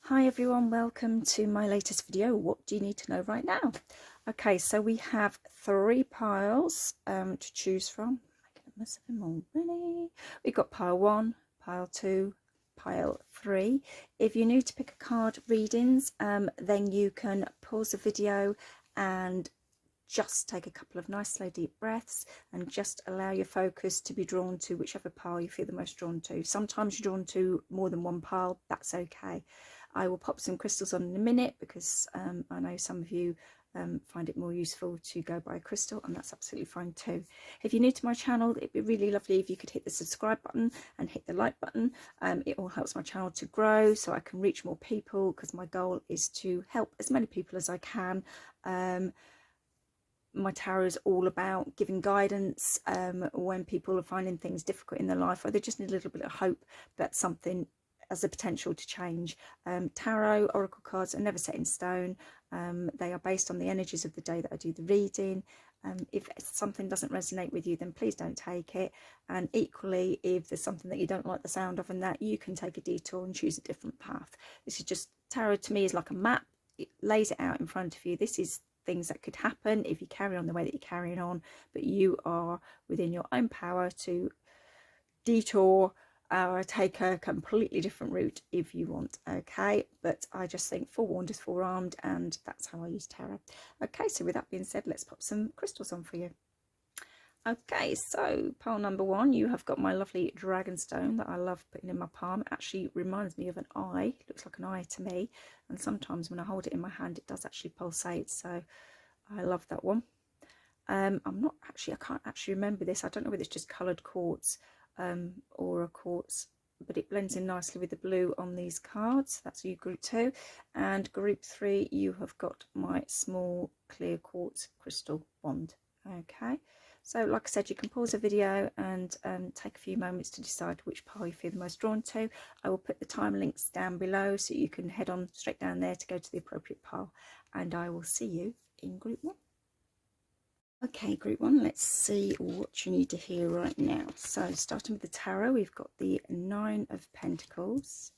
Hi everyone, welcome to my latest video. What do you need to know right now? Okay, so we have 3 piles to choose from. Making a mess of them already. We've got pile 1, pile 2, pile 3. If you're new to pick a card readings, then you can pause the video and just take a couple of nice slow deep breaths and just allow your focus to be drawn to whichever pile you feel the most drawn to. Sometimes you're drawn to more than one pile, that's okay. I will pop some crystals on in a minute because I know some of you find it more useful to go by a crystal, and that's absolutely fine too. If you're new to my channel, it'd be really lovely if you could hit the subscribe button and hit the like button. It all helps my channel to grow so I can reach more people, because my goal is to help as many people as I can. My tarot is all about giving guidance when people are finding things difficult in their life, or they just need a little bit of hope that something has the potential to change. Tarot, oracle cards are never set in stone. They are based on the energies of the day that I do the reading. If something doesn't resonate with you, then please don't take it. And equally, if there's something that you don't like the sound of, and that you can take a detour and choose a different path. This is just, tarot to me is like a map. It lays it out in front of you. This is things that could happen if you carry on the way that you're carrying on, but you are within your own power to detour or take a completely different route if you want. Okay, but I just think forewarned is forearmed, and that's how I use tarot. Okay, so with that being said, let's pop some crystals on for you. Okay, so pile number 1, you have got my lovely dragonstone that I love putting in my palm. It actually reminds me of an eye. It looks like an eye to me, and sometimes when I hold it in my hand it does actually pulsate, so I love that one. I can't actually remember this. I don't know whether it's just coloured quartz or a quartz, but it blends in nicely with the blue on these cards. That's you group 2, and group 3 you have got my small clear quartz crystal wand. Okay, so like I said, you can pause the video and take a few moments to decide which pile you feel the most drawn to. I will put the time links down below so you can head on straight down there to go to the appropriate pile, and I will see you in group 1. Okay, group 1, let's see what you need to hear right now. So starting with the tarot, we've got the 9 of Pentacles.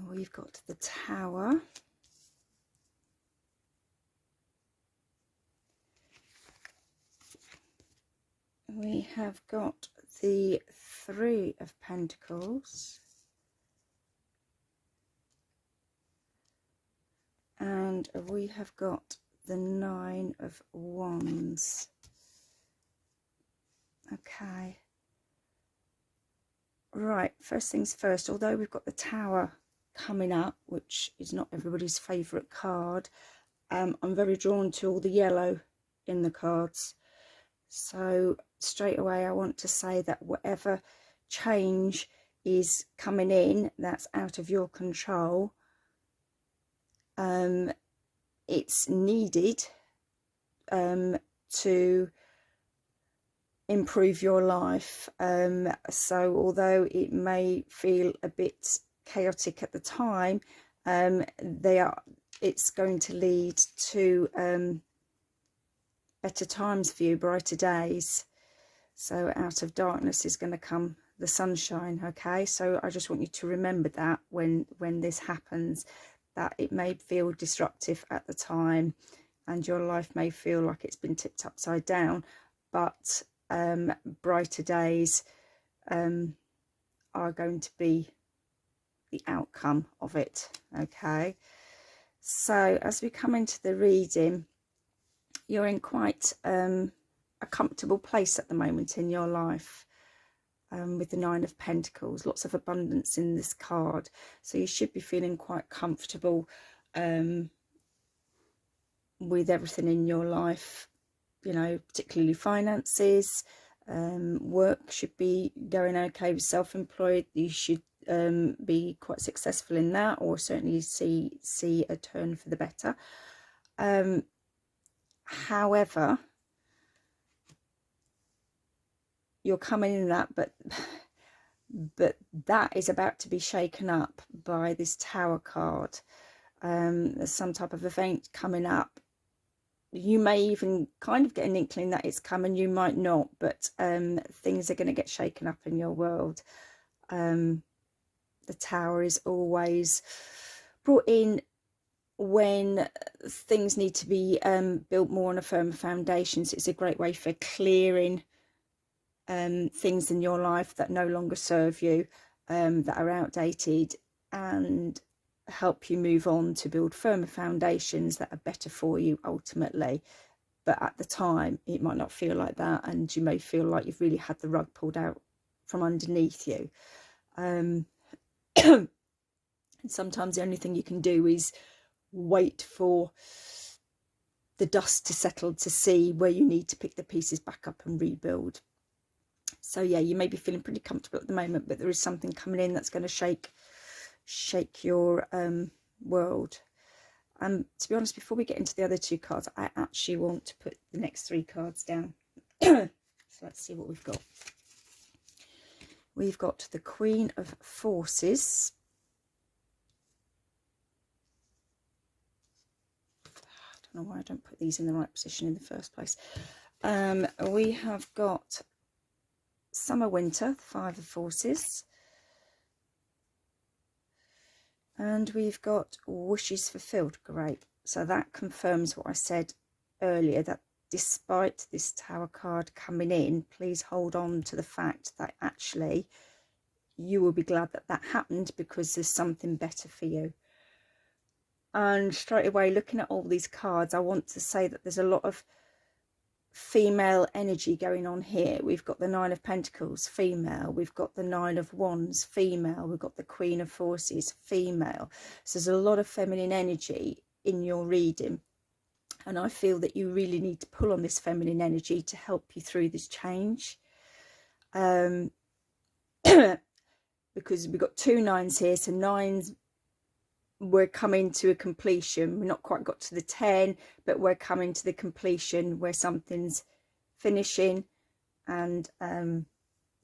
We've got the Tower. We have got the 3 of Pentacles. And we have got the 9 of Wands. Okay. Right, first things first, although we've got the Tower coming up, which is not everybody's favourite card, I'm very drawn to all the yellow in the cards. So straight away I want to say that whatever change is coming in that's out of your control, it's needed to improve your life. So although it may feel a bit chaotic at the time, it's going to lead to better times for you, brighter days. So out of darkness is going to come the sunshine. Okay, so I just want you to remember that when this happens, that it may feel disruptive at the time and your life may feel like it's been tipped upside down, but brighter days are going to be the outcome of it. Okay, so as we come into the reading, you're in quite a comfortable place at the moment in your life. With the 9 of Pentacles, lots of abundance in this card, so you should be feeling quite comfortable with everything in your life, you know, particularly finances. Work should be going okay. With self-employed, you should be quite successful in that, or certainly see a turn for the better. However, you're coming in that, but that is about to be shaken up by this Tower card. There's some type of event coming up. You may even kind of get an inkling that it's coming, you might not, but things are going to get shaken up in your world. The Tower is always brought in when things need to be built more on a firmer foundation. So it's a great way for clearing things in your life that no longer serve you, that are outdated, and help you move on to build firmer foundations that are better for you ultimately. But at the time it might not feel like that, and you may feel like you've really had the rug pulled out from underneath you. And sometimes the only thing you can do is wait for the dust to settle to see where you need to pick the pieces back up and rebuild. So yeah, you may be feeling pretty comfortable at the moment, but there is something coming in that's going to shake your world. To be honest, before we get into the other two cards, I actually want to put the next three cards down. So let's see what we've got. We've got the Queen of Forces. I don't know why I don't put these in the right position in the first place. We have got Summer Winter, the Five of Forces. And we've got Wishes Fulfilled. Great. So that confirms what I said earlier, that despite this Tower card coming in, please hold on to the fact that actually you will be glad that that happened, because there's something better for you. And straight away, looking at all these cards, I want to say that there's a lot of female energy going on here. We've got the Nine of Pentacles, female. We've got the Nine of Wands, female. We've got the Queen of Forces, female. So there's a lot of feminine energy in your reading. And I feel that you really need to pull on this feminine energy to help you through this change. Because we've got two nines here. So nines, we're coming to a completion. We're not quite got to the 10, but we're coming to the completion where something's finishing. And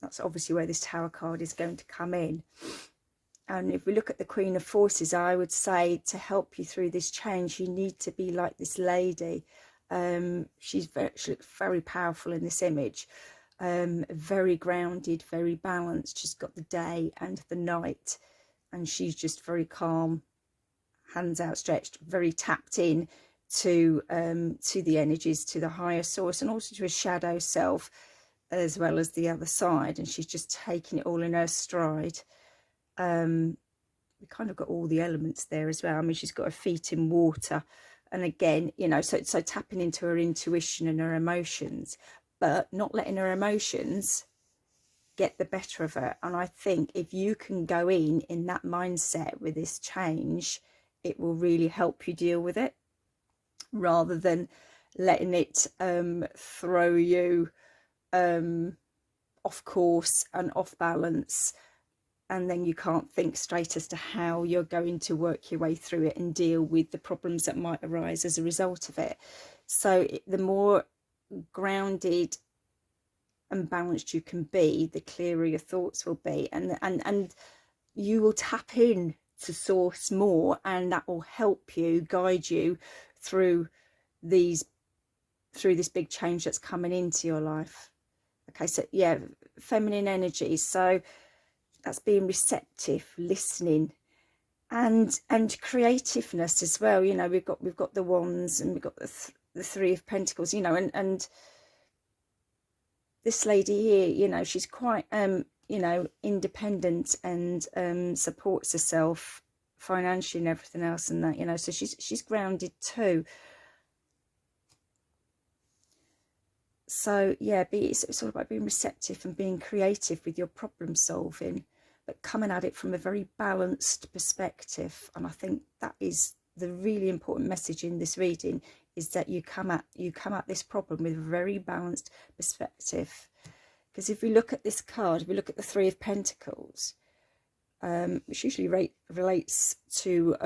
that's obviously where this Tower card is going to come in. And if we look at the Queen of Forces, I would say to help you through this change, you need to be like this lady. She looks very powerful in this image. Very grounded, very balanced. She's got the day and the night. And she's just very calm, hands outstretched, very tapped in to the energies, to the higher source, and also to a shadow self, as well as the other side. And she's just taking it all in her stride. We kind of got all the elements there as well. I mean, she's got her feet in water, and again, you know, so tapping into her intuition and her emotions, but not letting her emotions get the better of her. And I think if you can go in that mindset with this change, it will really help you deal with it, rather than letting it throw you off course and off balance, and then you can't think straight as to how you're going to work your way through it and deal with the problems that might arise as a result of it. So the more grounded and balanced you can be, the clearer your thoughts will be, and you will tap in to source more, and that will help you, guide you through this big change that's coming into your life. Okay, so yeah, feminine energy. So that's being receptive, listening, and creativeness as well. You know, we've got the Wands, and we've got the Three of Pentacles. You know, and this lady here, you know, she's quite you know, independent, and supports herself financially and everything else, and that, you know, so she's grounded too. So yeah, it's all about being receptive and being creative with your problem solving, but coming at it from a very balanced perspective. And I think that is the really important message in this reading, is that you come at this problem with a very balanced perspective. Because if we look at this card, if we look at the Three of Pentacles, which usually relates to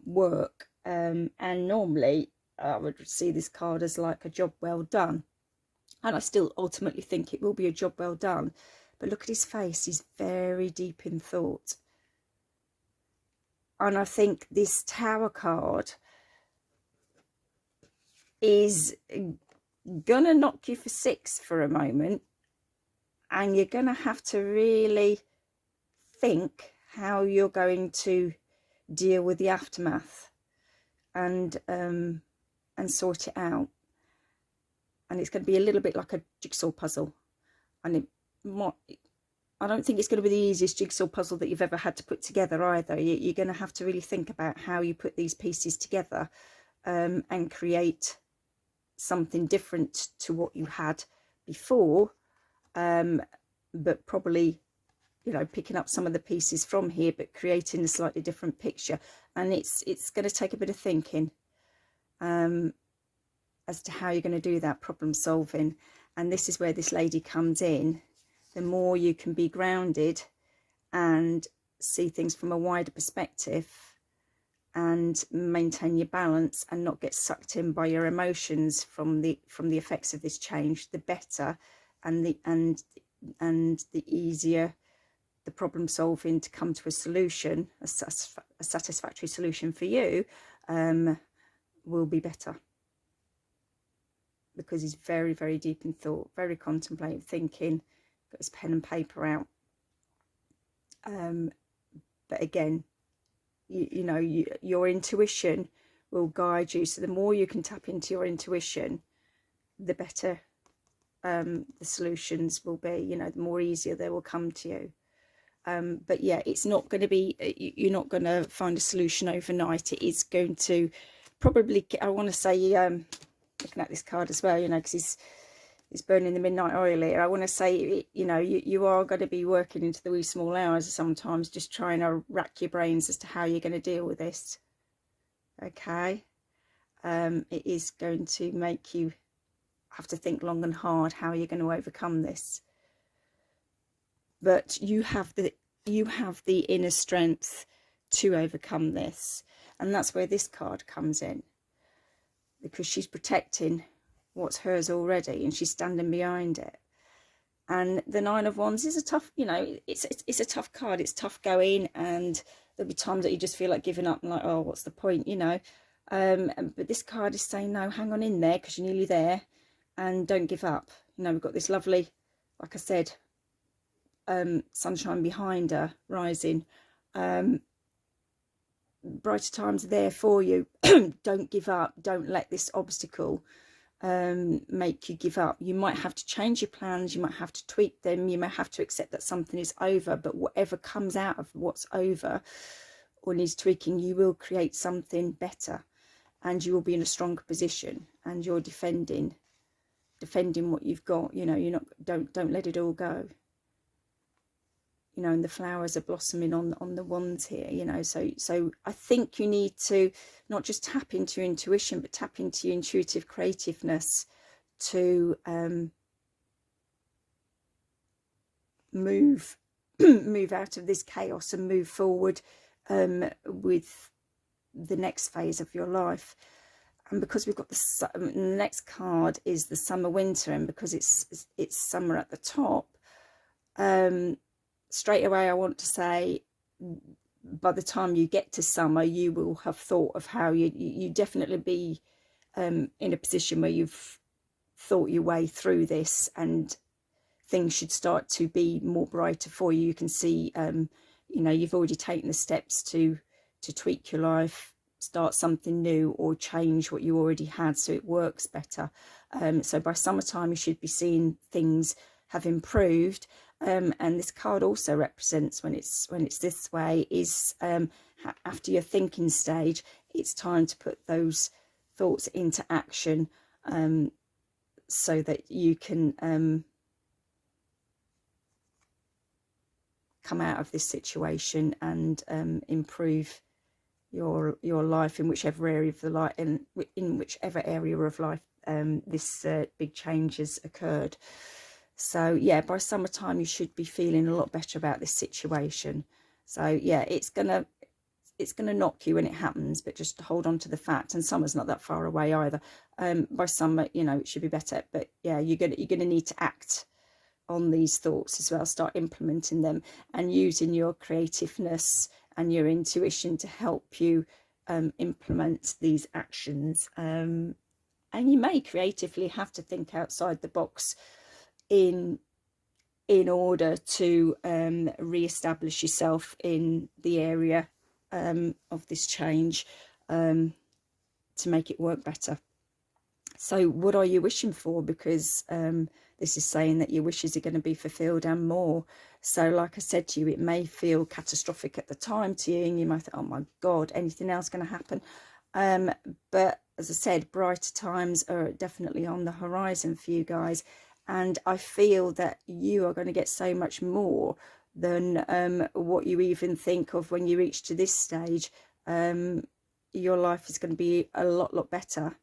work, and normally I would see this card as like a job well done. And I still ultimately think it will be a job well done. But look at his face. He's very deep in thought. And I think this Tower card is going to knock you for six for a moment. And you're going to have to really think how you're going to deal with the aftermath and sort it out. And it's going to be a little bit like a jigsaw puzzle, and it might, I don't think it's going to be the easiest jigsaw puzzle that you've ever had to put together either. You're going to have to really think about how you put these pieces together and create something different to what you had before, but probably, you know, picking up some of the pieces from here but creating a slightly different picture. And it's going to take a bit of thinking as to how you're going to do that problem solving. And this is where this lady comes in. The more you can be grounded and see things from a wider perspective and maintain your balance and not get sucked in by your emotions from the effects of this change, the better, and the easier the problem solving to come to a solution, a satisfactory solution for you, will be better. Because he's very, very deep in thought, very contemplative thinking, got his pen and paper out. But again, you know, your intuition will guide you. So the more you can tap into your intuition, the better the solutions will be. You know, the more easier they will come to you. But yeah, it's not going to be, you're not going to find a solution overnight. It is going to probably, I want to say, looking at this card as well, you know, because he's burning the midnight oil here. I want to say, you know, you are going to be working into the wee small hours sometimes, just trying to rack your brains as to how you're going to deal with this. Okay. It is going to make you have to think long and hard how you're going to overcome this. But you have the inner strength to overcome this. And that's where this card comes in. Because she's protecting what's hers already and she's standing behind it. And the Nine of Wands is a tough, you know, it's a tough card. It's tough going, and there'll be times that you just feel like giving up and like, oh, what's the point, you know. But this card is saying, no, hang on in there because you're nearly there and don't give up. You know, we've got this lovely, like I said, sunshine behind her rising. Brighter times are there for you. Don't give up. Don't let this obstacle make you give up. You might have to change your plans, you might have to tweak them, you might have to accept that something is over, but whatever comes out of what's over or needs tweaking, you will create something better, and you will be in a stronger position, and you're defending what you've got. You know, you're not, don't let it all go. You know, and the flowers are blossoming on the wands here, you know, so I think you need to not just tap into your intuition, but tap into your intuitive creativeness to move out of this chaos and move forward with the next phase of your life. And because we've got the next card is the summer winter, and because it's summer at the top, straight away, I want to say, by the time you get to summer, you will have thought of how you definitely be in a position where you've thought your way through this, and things should start to be more brighter for you. You can see, you know, you've already taken the steps to tweak your life, start something new, or change what you already had so it works better. So by summertime, you should be seeing things have improved. And this card also represents when it's this way is after your thinking stage, it's time to put those thoughts into action, so that you can come out of this situation and improve your life in whichever area of the life, in whichever area of life this big change has occurred. So yeah, by summertime you should be feeling a lot better about this situation. So yeah, it's gonna knock you when it happens, but just hold on to the fact. And summer's not that far away either. By summer, you know, it should be better. But yeah, you're gonna need to act on these thoughts as well. Start implementing them and using your creativeness and your intuition to help you implement these actions. And you may creatively have to think outside the box in in order to re-establish yourself in the area of this change, to make it work better. So what are you wishing for? Because this is saying that your wishes are going to be fulfilled and more. So like I said to you, it may feel catastrophic at the time to you, and you might think, oh my God, anything else going to happen? But as I said, brighter times are definitely on the horizon for you guys. And I feel that you are going to get so much more than what you even think of when you reach to this stage. Your life is going to be a lot better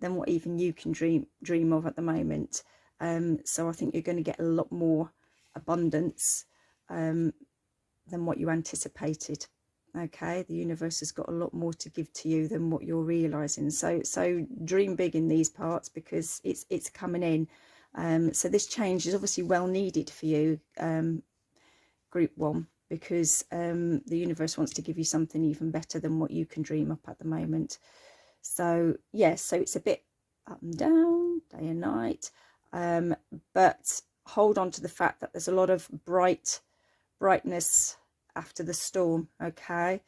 than what even you can dream of at the moment. So I think you're going to get a lot more abundance than what you anticipated. Okay, the universe has got a lot more to give to you than what you're realizing. So dream big in these parts, because it's coming in. So this change is obviously well needed for you, group 1, because the universe wants to give you something even better than what you can dream up at the moment. So yes, so it's a bit up and down, day and night, but hold on to the fact that there's a lot of brightness after the storm. Okay,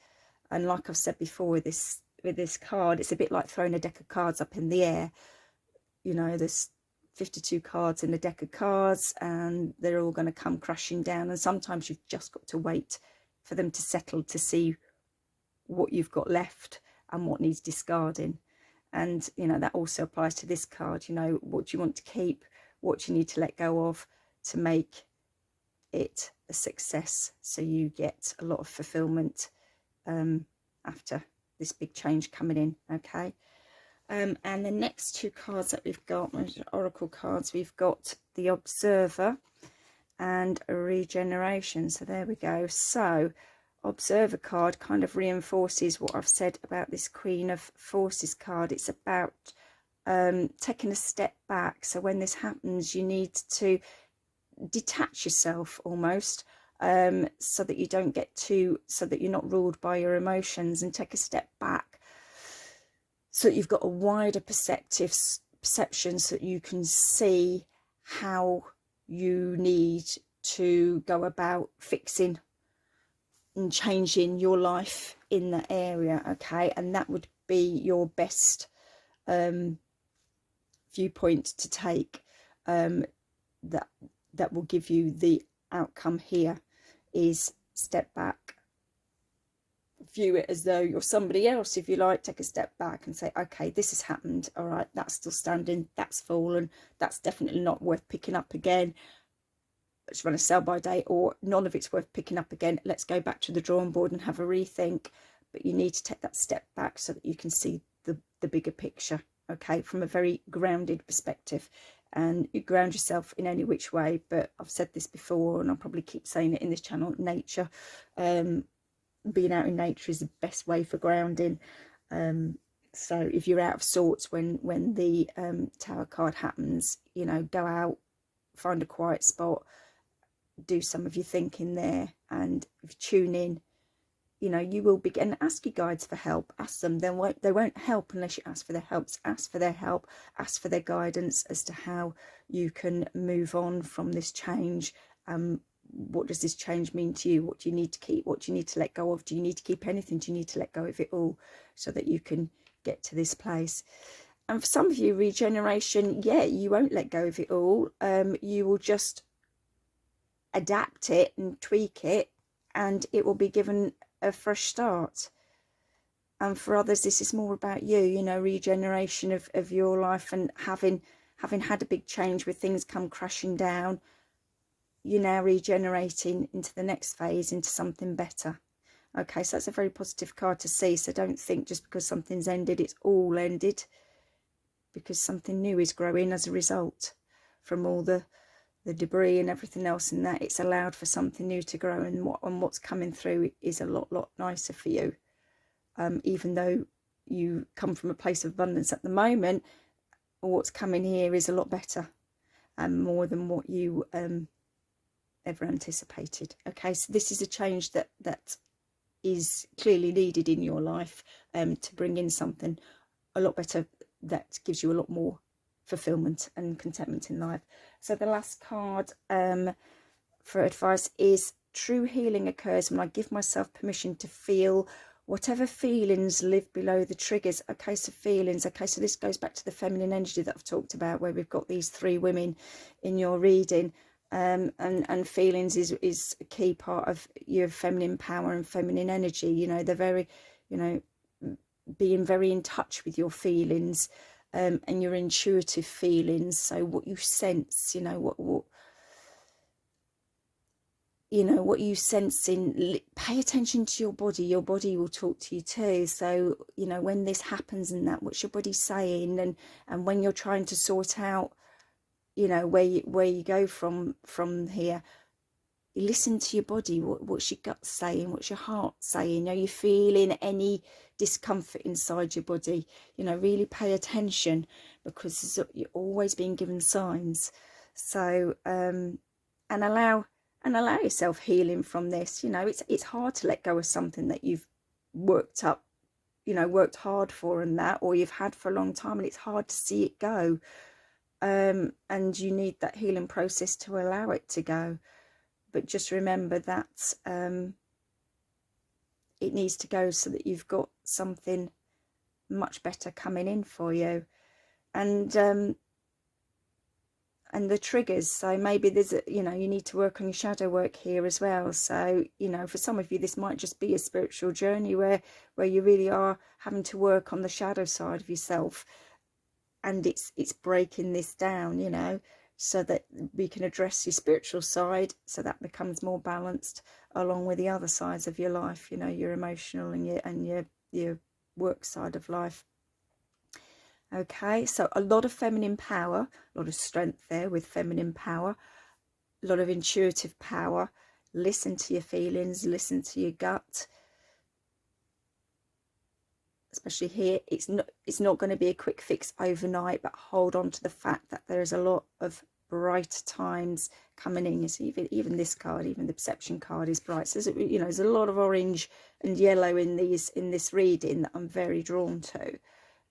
and like I've said before, with this card, it's a bit like throwing a deck of cards up in the air. You know, there's 52 cards in a deck of cards, and they're all going to come crashing down, and sometimes you've just got to wait for them to settle to see what you've got left and what needs discarding. And you know, that also applies to this card. You know, what do you want to keep, what do you need to let go of to make it a success, so you get a lot of fulfillment after this big change coming in. Okay, and the next 2 cards that we've got, oracle cards, we've got the Observer and a Regeneration. So there we go. So Observer card kind of reinforces what I've said about this Queen of Forces card. It's about taking a step back. So when this happens, you need to detach yourself almost, so that you don't get so that you're not ruled by your emotions, and take a step back so that you've got a wider perception, so that you can see how you need to go about fixing and changing your life in that area. Okay, and that would be your best viewpoint to take, that will give you the outcome here, is step back, view it as though you're somebody else, if you like. Take a step back and say, okay, this has happened, all right, that's still standing, that's fallen, that's definitely not worth picking up again, let's run a sell by date, or none of it's worth picking up again, let's go back to the drawing board and have a rethink. But you need to take that step back so that you can see the bigger picture, okay, from a very grounded perspective. And you ground yourself in any which way, but I've said this before, and I'll probably keep saying it in this channel, nature, being out in nature is the best way for grounding. So if you're out of sorts when the Tower card happens, you know, go out, find a quiet spot, do some of your thinking there, and if you tune in, you know, you will begin. Ask your guides for help. Ask them. They won't help unless you ask for their help. Ask for their help. Ask for their guidance as to how you can move on from this change. What does this change mean to you? What do you need to keep? What do you need to let go of? Do you need to keep anything? Do you need to let go of it all, so that you can get to this place? And for some of you, regeneration, yeah, you won't let go of it all. You will just adapt it and tweak it, and it will be given a fresh start. And for others, this is more about you, you know, regeneration of your life, and having had a big change where things come crashing down, you're now regenerating into the next phase, into something better. Okay, so that's a very positive card to see. So don't think just because something's ended, it's all ended, because something new is growing as a result from all the debris and everything else, and that it's allowed for something new to grow, and what's coming through is a lot nicer for you. Even though you come from a place of abundance at the moment, what's coming here is a lot better and more than what you ever anticipated. Okay, so this is a change that is clearly needed in your life, to bring in something a lot better, that gives you a lot more fulfillment and contentment in life. So the last card for advice is true healing occurs when I give myself permission to feel whatever feelings live below the triggers. Okay, so feelings. Okay, so this goes back to the feminine energy that I've talked about, where we've got these 3 women in your reading. And feelings is a key part of your feminine power and feminine energy. You know, they're very, you know, being very in touch with your feelings, and your intuitive feelings. So what you sense, you know, what you know, what you sense in, pay attention to your body will talk to you too. So, you know, when this happens and that, what's your body saying? And when you're trying to sort out, you know, where you go from here, you listen to your body. What's your gut saying? What's your heart saying? Are you feeling any discomfort inside your body? You know, really pay attention, because you're always being given signs. So, and allow yourself healing from this. You know, it's hard to let go of something that you've worked up, you know, worked hard for, and that, or you've had for a long time, and it's hard to see it go. And you need that healing process to allow it to go. But just remember that it needs to go so that you've got something much better coming in for you. And the triggers, so maybe there's a, you know, you need to work on your shadow work here as well. So, you know, for some of you this might just be a spiritual journey where you really are having to work on the shadow side of yourself, and it's breaking this down, you know, so that we can address your spiritual side, so that becomes more balanced along with the other sides of your life, you know, your emotional and your work side of life. Okay, so a lot of feminine power, a lot of strength there with feminine power, a lot of intuitive power. Listen to your feelings, listen to your gut. Especially here, it's not going to be a quick fix overnight, but hold on to the fact that there is a lot of bright times coming in. You see, even this card, even the perception card, is bright. So you know, there's a lot of orange and yellow in this reading that I'm very drawn to.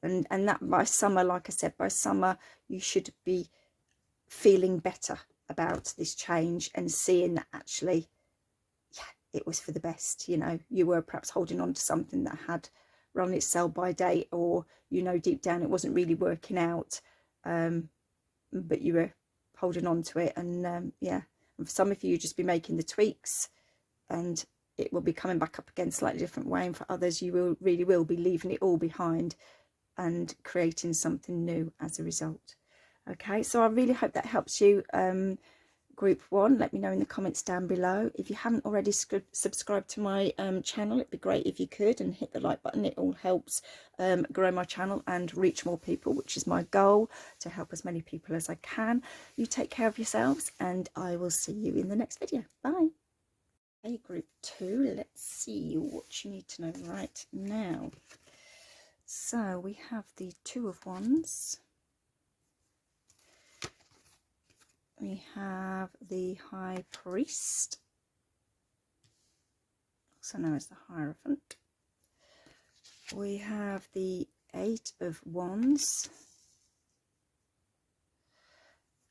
And that by summer, like I said, by summer you should be feeling better about this change and seeing that actually, yeah, it was for the best. You know, you were perhaps holding on to something that had run its sell by date, or, you know, deep down it wasn't really working out, but you were holding on to it. And yeah, and for some of you, just be making the tweaks, and it will be coming back up again slightly different way. And for others, you really will be leaving it all behind and creating something new as a result. Okay, so I really hope that helps you, group 1. Let me know in the comments down below. If you haven't already subscribed to my channel, it'd be great if you could, and hit the like button. It all helps grow my channel and reach more people, which is my goal, to help as many people as I can. You take care of yourselves, and I will see you in the next video. Bye. Hey, group 2, let's see what you need to know right now. So we have the 2 of Wands, we have the High Priest, also known as the Hierophant, we have the 8 of Wands,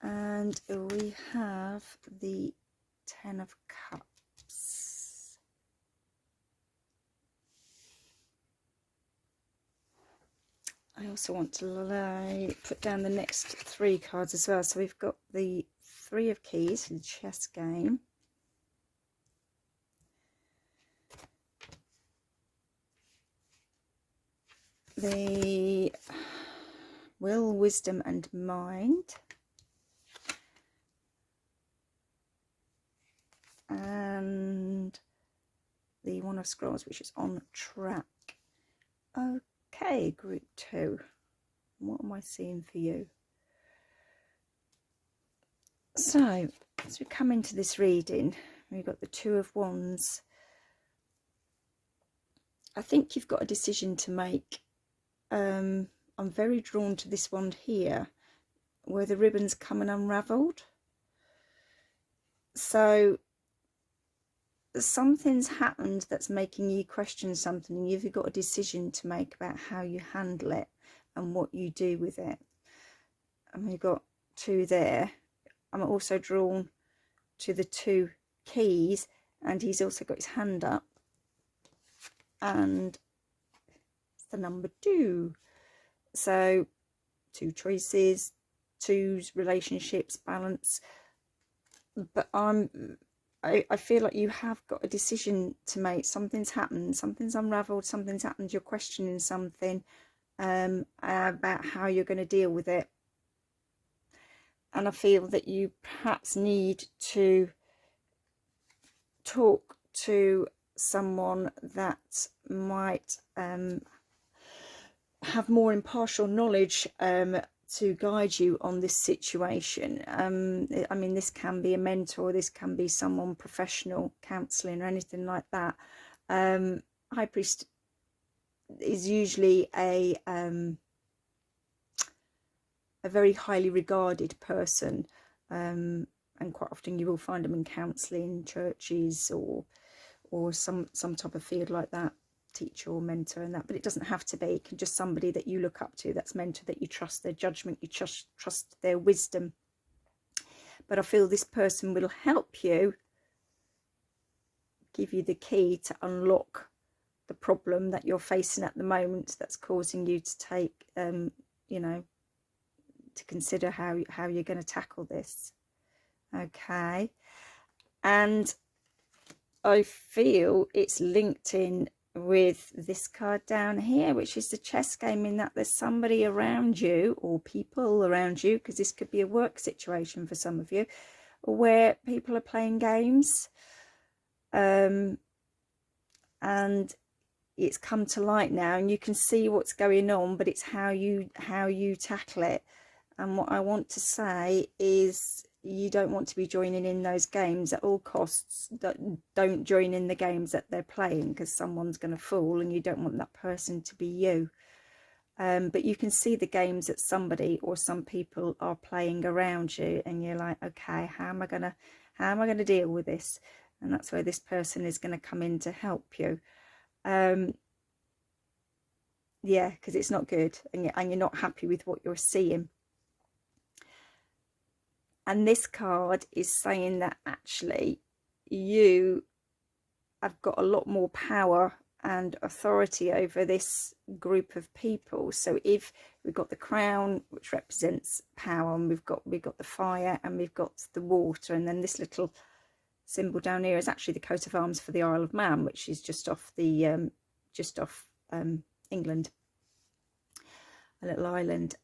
and we have the 10 of Cups. I also want to put down the next 3 cards as well. So we've got the 3 of Keys, the chess game. The Will, Wisdom and Mind. And the One of Scrolls, which is on track. Okay, group 2, what am I seeing for you? So, as we come into this reading, we've got the 2 of Wands. I think you've got a decision to make. I'm very drawn to this one here, where the ribbons come and unravelled. So, something's happened that's making you question something, and you've got a decision to make about how you handle it and what you do with it. And we've got 2 there. I'm also drawn to the 2 keys, and he's also got his hand up, and it's the number 2. So 2 choices, 2's relationships, balance. But I feel like you have got a decision to make. Something's happened, something's unraveled, something's happened, you're questioning something about how you're going to deal with it. And I feel that you perhaps need to talk to someone that might have more impartial knowledge to guide you on this situation. I mean, this can be a mentor, this can be someone professional, counselling or anything like that. High priest is usually a very highly regarded person, and quite often you will find them in counselling, churches, or some type of field like that, teacher or mentor and that. But it doesn't have to be. It can just somebody that you look up to, that's mentor, that you trust their judgment, you trust their wisdom. But I feel this person will help you, give you the key to unlock the problem that you're facing at the moment, that's causing you to take you know, to consider how you're going to tackle this. Okay. And I feel it's linked in with this card down here, which is the chess game, in that there's somebody around you, or people around you, because this could be a work situation for some of you, where people are playing games, and it's come to light now, and you can see what's going on, but it's how you tackle it. And what I want to say is, you don't want to be joining in those games at all costs. Don't join in the games that they're playing, because someone's going to fall, and you don't want that person to be you. But you can see the games that somebody or some people are playing around you, and you're like, okay, how am I gonna deal with this? And that's where this person is going to come in to help you. Yeah, because it's not good, and you're not happy with what you're seeing. And this card is saying that actually you have got a lot more power and authority over this group of people. So if we've got the crown, which represents power, and we've got the fire, and we've got the water, and then this little symbol down here is actually the coat of arms for the Isle of Man, which is just off the England, a little island.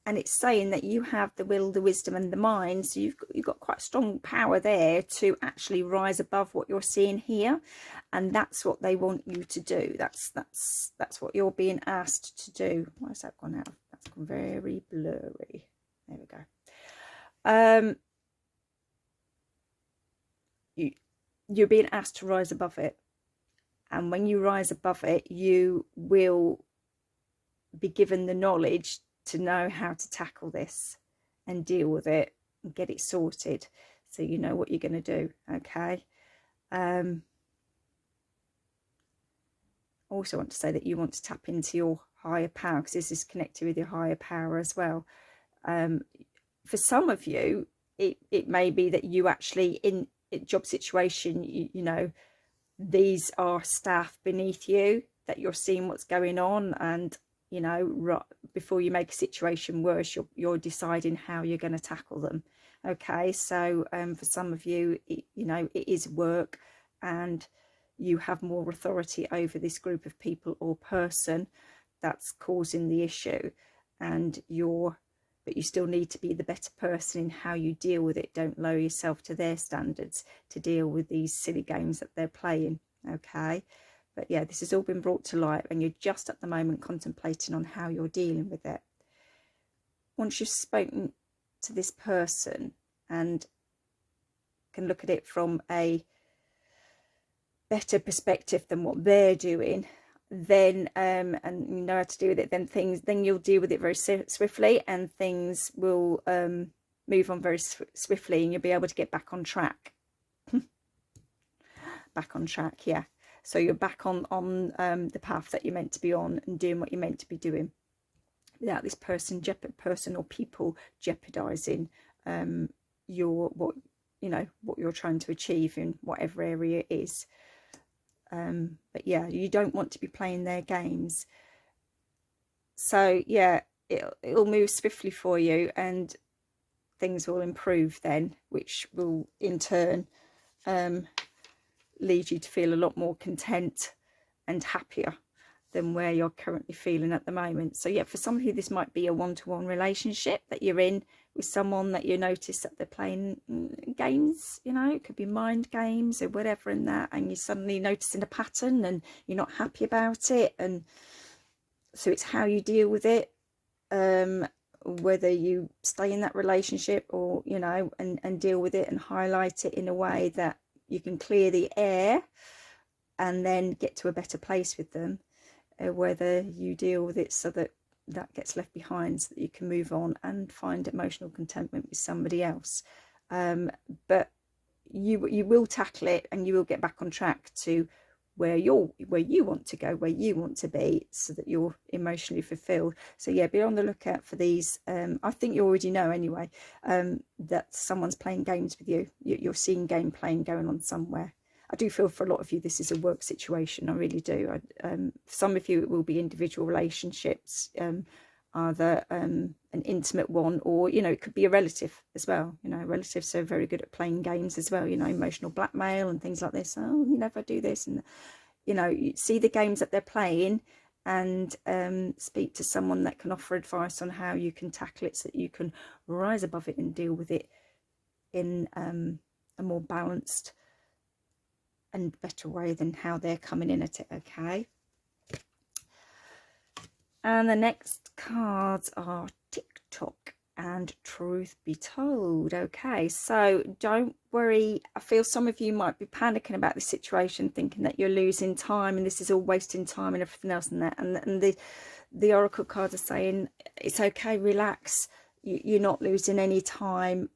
And it's saying that you have the will, the wisdom, and the mind. So you've got quite strong power there to actually rise above what you're seeing here, and that's what they want you to do. That's what you're being asked to do. Why has that gone out? That's gone very blurry. There we go. You're being asked to rise above it, and when you rise above it, you will be given the knowledge to know how to tackle this and deal with it and get it sorted, so you know what you're going to do. Okay. Also want to say that you want to tap into your higher power, because this is connected with your higher power as well. For some of you, it may be that you actually, in a job situation, you know, these are staff beneath you, that you're seeing what's going on, and you know, before you make a situation worse, you're deciding how you're going to tackle them. Okay, so for some of you, you know, it is work, and you have more authority over this group of people or person that's causing the issue, and but you still need to be the better person in how you deal with it. Don't lower yourself to their standards to deal with these silly games that they're playing. Okay. But yeah, this has all been brought to light, and you're just at the moment contemplating on how you're dealing with it. Once you've spoken to this person and can look at it from a better perspective than what they're doing, then and you know how to deal with it, then you'll deal with it very swiftly, and things will move on very swiftly, and you'll be able to get back on track. Back on track, yeah. So you're back on the path that you're meant to be on, and doing what you're meant to be doing, without this person or people jeopardizing you know, what you're trying to achieve in whatever area it is. But yeah, you don't want to be playing their games. So yeah, it'll move swiftly for you, and things will improve then, which will in turn lead you to feel a lot more content and happier than where you're currently feeling at the moment. So yeah, for some of you, this might be a one-to-one relationship that you're in with someone that you notice that they're playing games, you know, it could be mind games or whatever in that, and you're suddenly noticing a pattern and you're not happy about it. And so it's how you deal with it, whether you stay in that relationship or, you know, and deal with it and highlight it in a way that you can clear the air and then get to a better place with them, whether you deal with it so that that gets left behind, so that you can move on and find emotional contentment with somebody else. But you will tackle it, and you will get back on track to where you want to go, where you want to be, so that you're emotionally fulfilled. So yeah, be on the lookout for these. I think you already know anyway, that someone's playing games with you. You're seeing game playing going on somewhere. I do feel for a lot of you this is a work situation. I really do. Some of you it will be individual relationships, either an intimate one, or, you know, it could be a relative as well. You know, relatives are very good at playing games as well, you know, emotional blackmail and things like this. Oh, you know, if I do this, and, you know, you see the games that they're playing, and speak to someone that can offer advice on how you can tackle it, so that you can rise above it and deal with it in a more balanced and better way than how they're coming in at it. Okay, and the next cards are TikTok and Truth Be Told. Okay, so don't worry. I feel some of you might be panicking about this situation, thinking that you're losing time and this is all wasting time and everything else and that, and the oracle cards are saying it's okay, relax, you're not losing any time.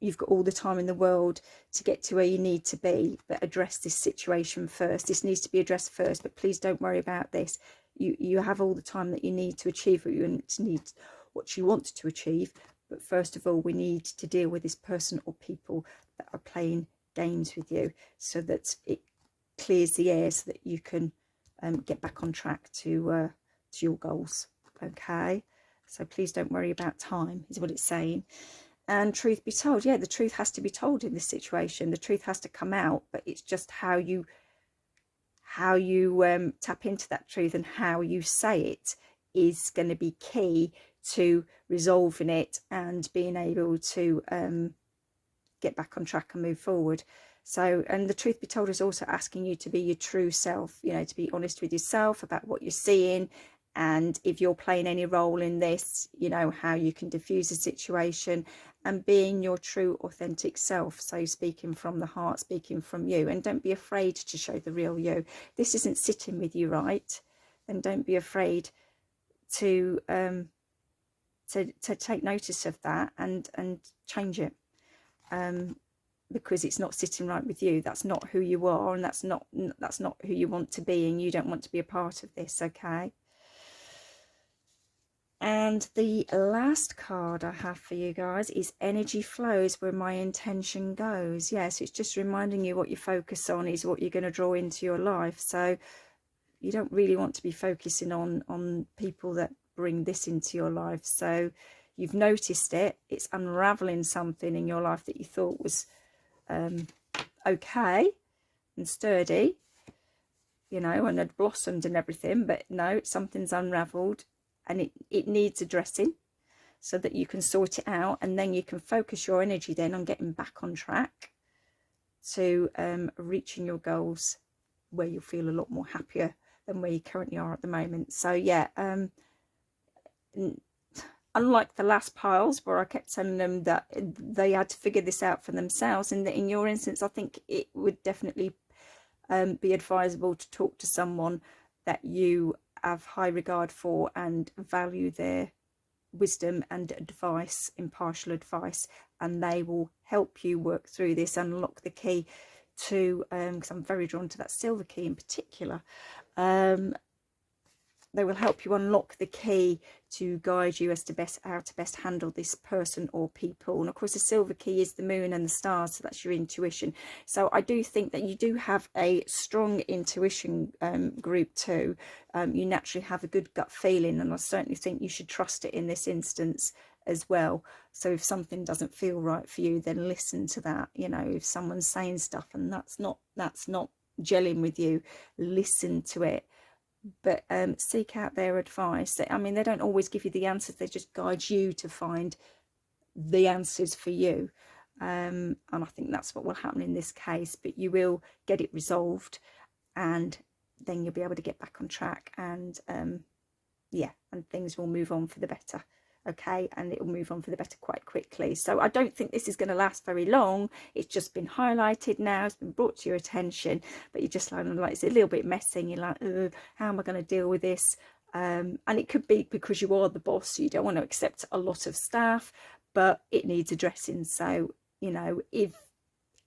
You've got all the time in the world to get to where you need to be, but address this situation first. This needs to be addressed first, but please don't worry about this. You have all the time that you need to achieve what you want to achieve. But first of all, we need to deal with this person or people that are playing games with you, so that it clears the air, so that you can get back on track to your goals. Okay, so please don't worry about time, is what it's saying. And truth be told, yeah, the truth has to be told in this situation. The truth has to come out, but it's just how you tap into that truth and how you say it is going to be key to resolving it and being able to get back on track and move forward. So, and the truth be told is also asking you to be your true self, you know, to be honest with yourself about what you're seeing, and if you're playing any role in this, you know, how you can diffuse the situation, and being your true authentic self. So speaking from the heart, speaking from you, and don't be afraid to show the real you. This isn't sitting with you, right? Then don't be afraid to take notice of that and change it, because it's not sitting right with you. That's not who you are, and that's not who you want to be, and you don't want to be a part of this. Okay. And the last card I have for you guys is energy flows where my intention goes. Yes, it's just reminding you what you focus on is what you're going to draw into your life. So you don't really want to be focusing on people that bring this into your life. So you've noticed it, it's unraveling something in your life that you thought was okay and sturdy, you know, and had blossomed and everything, but no, something's unraveled. And it needs addressing, so that you can sort it out, and then you can focus your energy then on getting back on track to reaching your goals, where you'll feel a lot more happier than where you currently are at the moment. So yeah, unlike the last piles where I kept telling them that they had to figure this out for themselves, and that in your instance I think it would definitely be advisable to talk to someone that you have high regard for and value their wisdom and advice, impartial advice, and they will help you work through this, unlock the key to because I'm very drawn to that silver key in particular, They will help you unlock the key to guide you as to how to best handle this person or people. And of course, the silver key is the moon and the stars, so that's your intuition. So I do think that you do have a strong intuition, group 2. You naturally have a good gut feeling, and I certainly think you should trust it in this instance as well. So if something doesn't feel right for you, then listen to that. You know, if someone's saying stuff and that's not gelling with you, listen to it. But seek out their advice. I mean, they don't always give you the answers, they just guide you to find the answers for you. And I think that's what will happen in this case. But you will get it resolved, and then you'll be able to get back on track, and yeah, and things will move on for the better. Okay, and it will move on for the better quite quickly. So I don't think this is going to last very long. It's just been highlighted now, it's been brought to your attention, but you're just like it's a little bit messy, and you're like, how am I going to deal with this? And it could be because you are the boss, so you don't want to accept a lot of staff, but it needs addressing. So, you know, if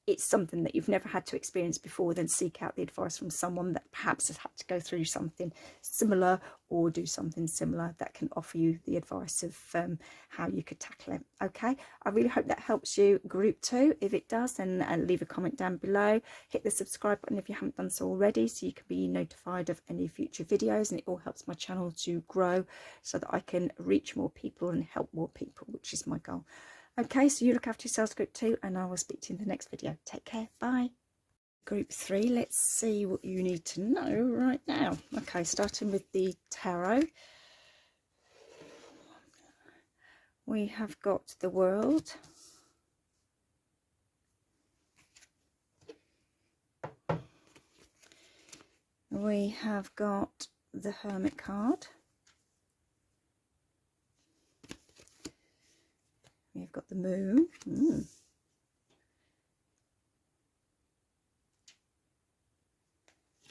it's something that you've never had to experience before, then seek out the advice from someone that perhaps has had to go through something similar or do something similar, that can offer you the advice of how you could tackle it. Okay, I really hope that helps you, group 2. If it does, then leave a comment down below. Hit the subscribe button if you haven't done so already, so you can be notified of any future videos, and it all helps my channel to grow so that I can reach more people and help more people, which is my goal. Okay, so you look after yourselves, group 2, and I will speak to you in the next video. Take care. Bye. Group 3, let's see what you need to know right now. Okay, starting with the tarot. We have got the World. We have got the Hermit card. We've got the Moon.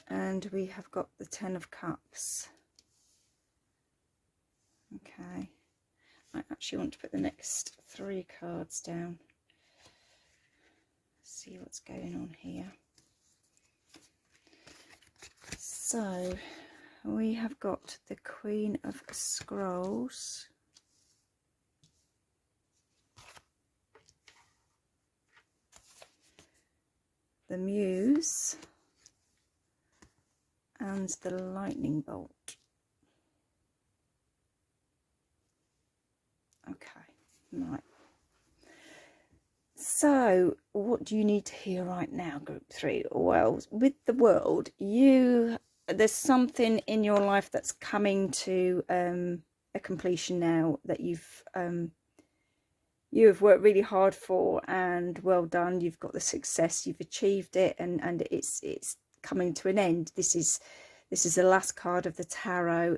And we have got the Ten of Cups. Okay. I actually want to put the next 3 cards down. See what's going on here. So, we have got the Queen of Scrolls. The Muse, and the Lightning Bolt. Okay, right. So, what do you need to hear right now, group 3? Well, with the World, there's something in your life that's coming to a completion now that you have worked really hard for, and well done. You've got the success, you've achieved it, and it's coming to an end. This is the last card of the tarot.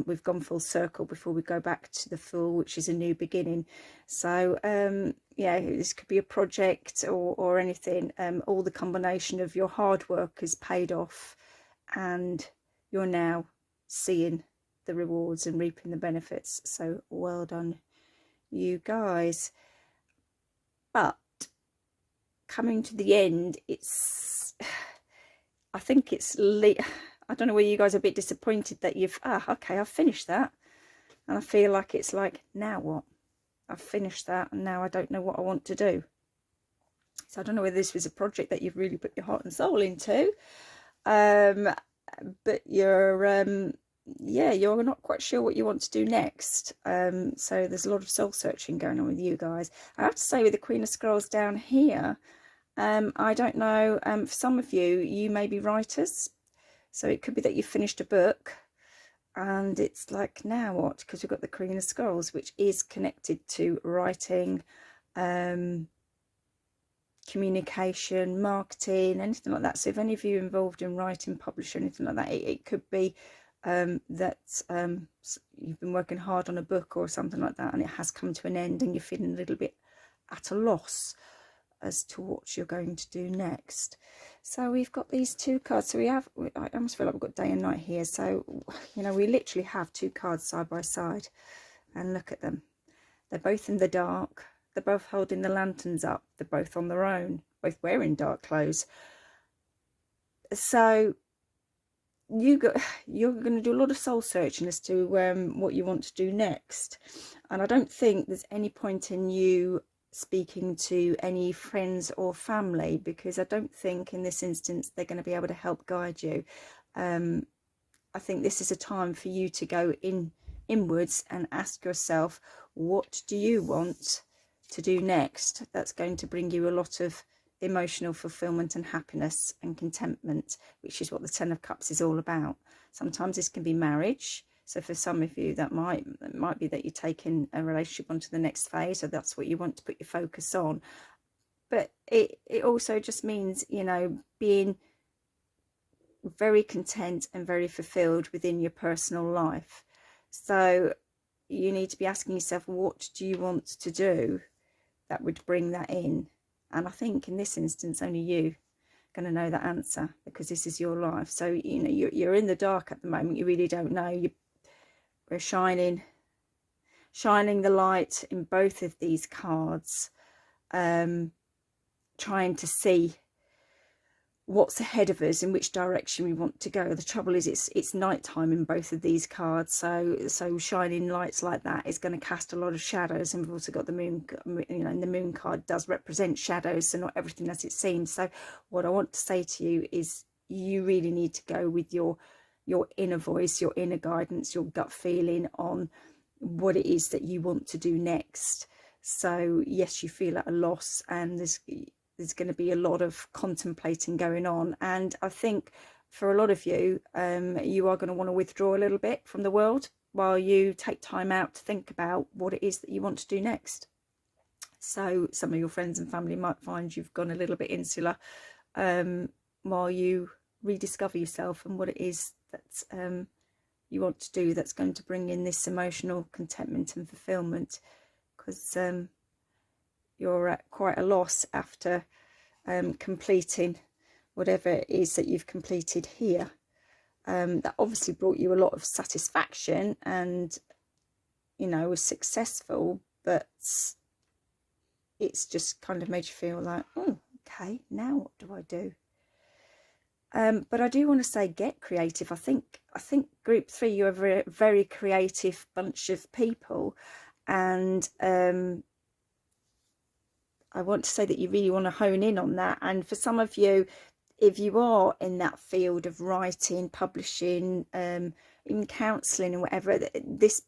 We've gone full circle before we go back to the Fool, which is a new beginning. So yeah, this could be a project or anything. All the combination of your hard work has paid off, and you're now seeing the rewards and reaping the benefits. So well done, you guys. But coming to the end, I think it's I don't know whether you guys are a bit disappointed that okay, I've finished that, and I feel like it's like, now what? I've finished that, and now I don't know what I want to do. So I don't know whether this was a project that you've really put your heart and soul into, but you're you're not quite sure what you want to do next. So there's a lot of soul searching going on with you guys. I have to say, with the Queen of Scrolls down here, I don't know, for some of you may be writers, so it could be that you finished a book and it's like, now what? Because we've got the Queen of Scrolls, which is connected to writing, communication, marketing, anything like that. So if any of you are involved in writing, publishing, anything like that, it could be that you've been working hard on a book or something like that, and it has come to an end, and you're feeling a little bit at a loss as to what you're going to do next. So we've got these 2 cards. So I almost feel like we've got day and night here. So, you know, we literally have 2 cards side by side, and look at them. They're both in the dark. They're both holding the lanterns up. They're both on their own, both wearing dark clothes. So you're going to do a lot of soul searching as to what you want to do next. And I don't think there's any point in you speaking to any friends or family, because I don't think in this instance they're going to be able to help guide you. I think this is a time for you to go inwards and ask yourself, what do you want to do next? That's going to bring you a lot of emotional fulfillment and happiness and contentment, which is what the Ten of Cups is all about. Sometimes this can be marriage. So for some of you, that might be that you're taking a relationship onto the next phase, or that's what you want to put your focus on. But it also just means, you know, being very content and very fulfilled within your personal life. So you need to be asking yourself, what do you want to do that would bring that in? And I think in this instance, only you going to know that answer, because this is your life. So, you know, you're in the dark at the moment. You really don't know. We're shining the light in both of these cards, trying to see what's ahead of us, in which direction we want to go. The trouble is it's nighttime in both of these cards, so shining lights like that is going to cast a lot of shadows. And we've also got the moon, you know, and the moon card does represent shadows, so not everything as it seems. So what I want to say to you is, you really need to go with your inner voice, your inner guidance, your gut feeling on what it is that you want to do next. So yes, you feel at a loss, and there's going to be a lot of contemplating going on. And I think for a lot of you, you are going to want to withdraw a little bit from the world while you take time out to think about what it is that you want to do next. So some of your friends and family might find you've gone a little bit insular, while you rediscover yourself and what it is that you want to do that's going to bring in this emotional contentment and fulfillment. Because you're at quite a loss after completing whatever it is that you've completed here. That obviously brought you a lot of satisfaction and, you know, was successful, but it's just kind of made you feel like, oh, okay, now what do I do? But I do want to say, get creative. I think group 3, you're a very, very creative bunch of people, and I want to say that you really want to hone in on that. And for some of you, if you are in that field of writing, publishing, even counselling and whatever, this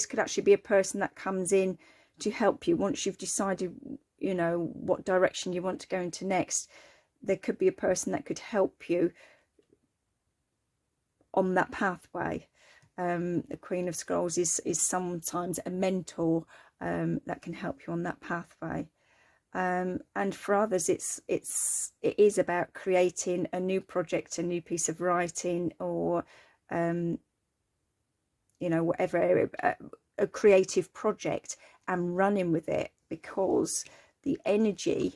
could actually be a person that comes in to help you once you've decided, you know, what direction you want to go into next. There could be a person that could help you on that pathway. The Queen of Scrolls is sometimes a mentor that can help you on that pathway. And for others, it is about creating a new project, a new piece of writing, or you know, whatever, a creative project, and running with it, because the energy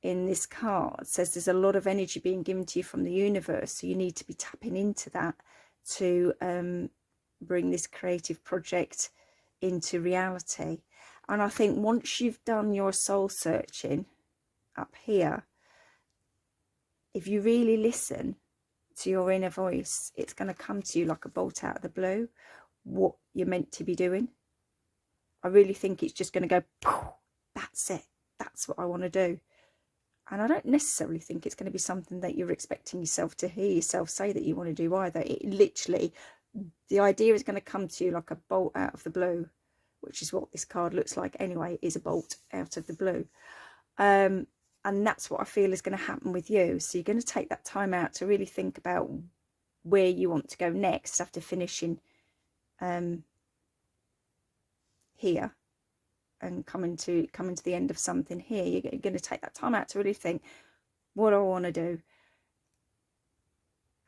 in this card says there's a lot of energy being given to you from the universe. So you need to be tapping into that to bring this creative project into reality. And I think once you've done your soul searching up here, if you really listen to your inner voice, it's going to come to you like a bolt out of the blue, what you're meant to be doing. I really think it's just going to go, that's it, that's what I want to do. And I don't necessarily think it's going to be something that you're expecting yourself to hear yourself say that you want to do either. It literally, the idea is going to come to you like a bolt out of the blue, which is what this card looks like anyway, is a bolt out of the blue. And that's what I feel is going to happen with you. So you're going to take that time out to really think about where you want to go next after finishing here and coming to the end of something here. You're going to take that time out to really think, what do I want to do?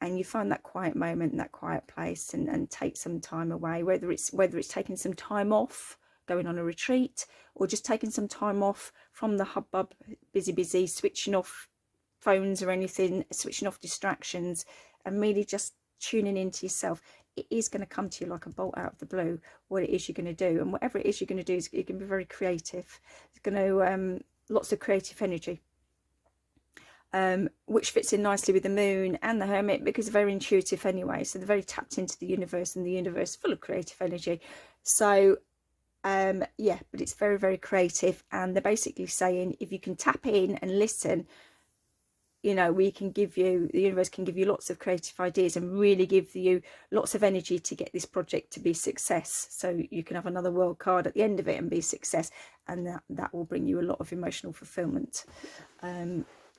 And you find that quiet moment in that quiet place, and take some time away, whether it's taking some time off, going on a retreat, or just taking some time off from the hubbub, busy, switching off phones or anything, switching off distractions, and really just tuning into yourself. It is going to come to you like a bolt out of the blue, what it is you're going to do. And whatever it is you're going to do, it's going to be very creative. It's going to lots of creative energy. which fits in nicely with the Moon and the Hermit, because they're very intuitive anyway, so they're very tapped into the universe, and the universe is full of creative energy. So yeah, but it's very, very creative, and they're basically saying if you can tap in and listen, you know, the universe can give you lots of creative ideas and really give you lots of energy to get this project to be success. So you can have another world card at the end of it and be success, and that will bring you a lot of emotional fulfillment,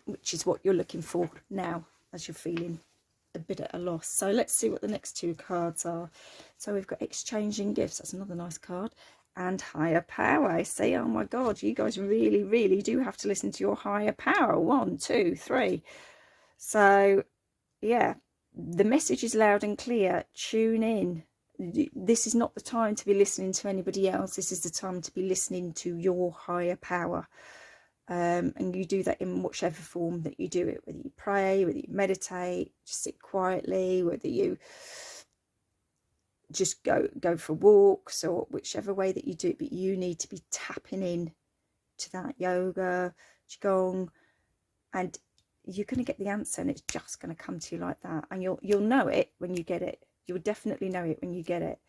which is what you're looking for now as you're feeling a bit at a loss. So let's see what the next 2 cards are. So we've got exchanging gifts. That's another nice card. And higher power. I say, oh my God, you guys really, really do have to listen to your higher power. 1, 2, 3. So yeah, the message is loud and clear. Tune in. This is not the time to be listening to anybody else. This is the time to be listening to your higher power. And you do that in whichever form that you do it, whether you pray, whether you meditate, just sit quietly, whether you just go for walks, or whichever way that you do it. But you need to be tapping in to that yoga, qigong, and you're going to get the answer, and it's just going to come to you like that, and you'll know it when you get it. You'll definitely know it when you get it.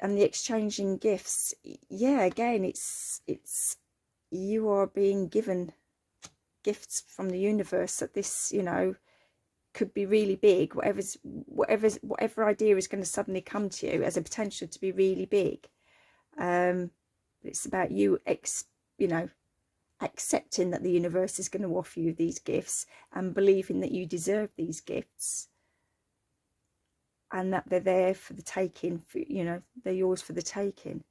And the exchanging gifts, yeah, again, it's you are being given gifts from the universe that this, you know, could be really big. Whatever idea is going to suddenly come to you as a potential to be really big. It's about you, you know, accepting that the universe is going to offer you these gifts, and believing that you deserve these gifts, and that they're there for the taking. You know, they're yours for the taking.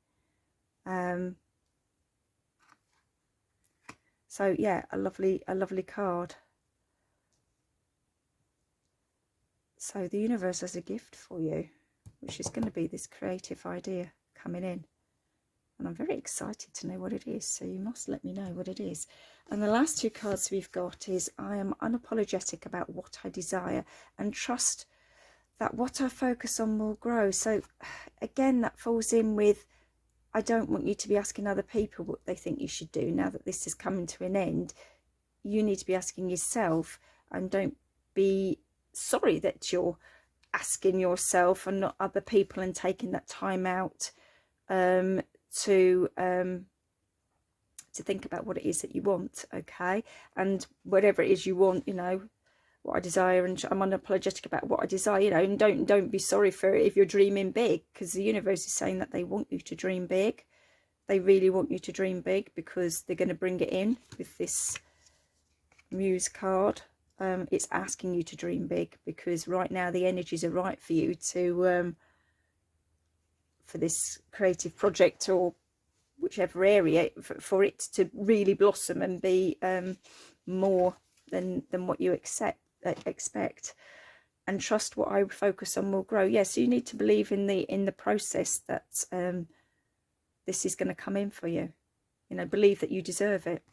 So yeah, a lovely card. So the universe has a gift for you, which is going to be this creative idea coming in. And I'm very excited to know what it is, so you must let me know what it is. And the last 2 cards we've got is, I am unapologetic about what I desire and trust that what I focus on will grow. So again, that falls in with, I don't want you to be asking other people what they think you should do. Now that this is coming to an end, you need to be asking yourself, and don't be sorry that you're asking yourself and not other people, and taking that time out to think about what it is that you want. Okay, and whatever it is you want, you know, what I desire, and I'm unapologetic about what I desire, you know, and don't be sorry for it if you're dreaming big, because the universe is saying that they want you to dream big. They really want you to dream big, because they're going to bring it in with this Muse card. It's asking you to dream big, because right now the energies are right for you to for this creative project, or whichever area, for it to really blossom and be more than what you expect. And trust what I focus on will grow. Yes, you need to believe in the process that this is going to come in for you. You know, believe that you deserve it.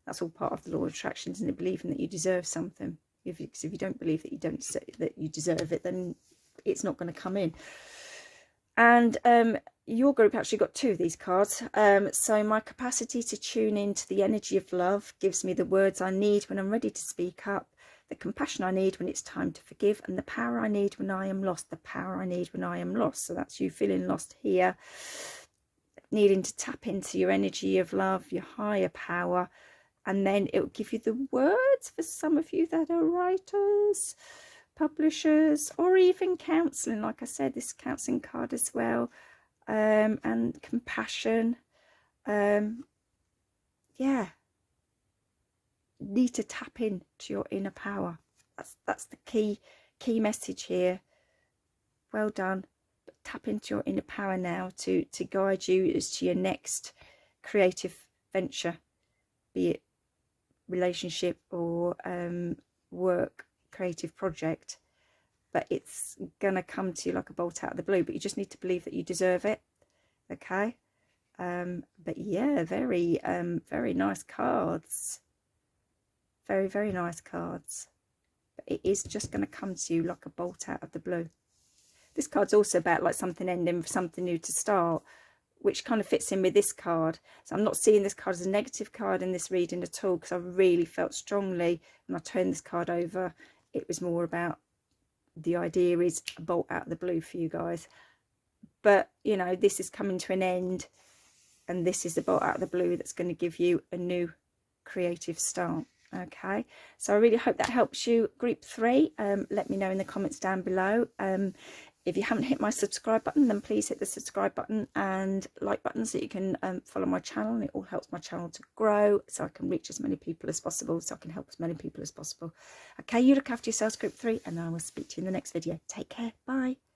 That's all part of the law of attraction, isn't it? Believing that you deserve something. Because if you don't believe that you deserve it, then it's not going to come in. And your group actually got 2 of these cards. So my capacity to tune into the energy of love gives me the words I need when I'm ready to speak up, the compassion I need when it's time to forgive, and the power I need when I am lost. The power I need when I am lost. So that's you feeling lost here, needing to tap into your energy of love, your higher power. And then it will give you the words for some of you that are writers, publishers, or even counselling. Like I said, this counselling card as well. And compassion. Yeah. Need to tap in to your inner power. That's the key message here. Well done. But tap into your inner power now to guide you as to your next creative venture, be it relationship or work, creative project. But it's gonna come to you like a bolt out of the blue, but you just need to believe that you deserve it. Okay. But yeah, very nice cards, very nice cards. But it is just going to come to you like a bolt out of the blue. This card's also about like something ending, something new to start, which kind of fits in with this card. So I'm not seeing this card as a negative card in this reading at all, because I really felt strongly when I turned this card over, it was more about the idea is a bolt out of the blue for you guys. But, you know, this is coming to an end, and this is the bolt out of the blue that's going to give you a new creative start. Okay, so I really hope that helps you, group 3. Let me know in the comments down below. If you haven't hit my subscribe button, then please hit the subscribe button and like button so you can follow my channel. And it all helps my channel to grow, so I can reach as many people as possible, so I can help as many people as possible. Okay, you look after yourselves, group 3, and I will speak to you in the next video. Take care. Bye.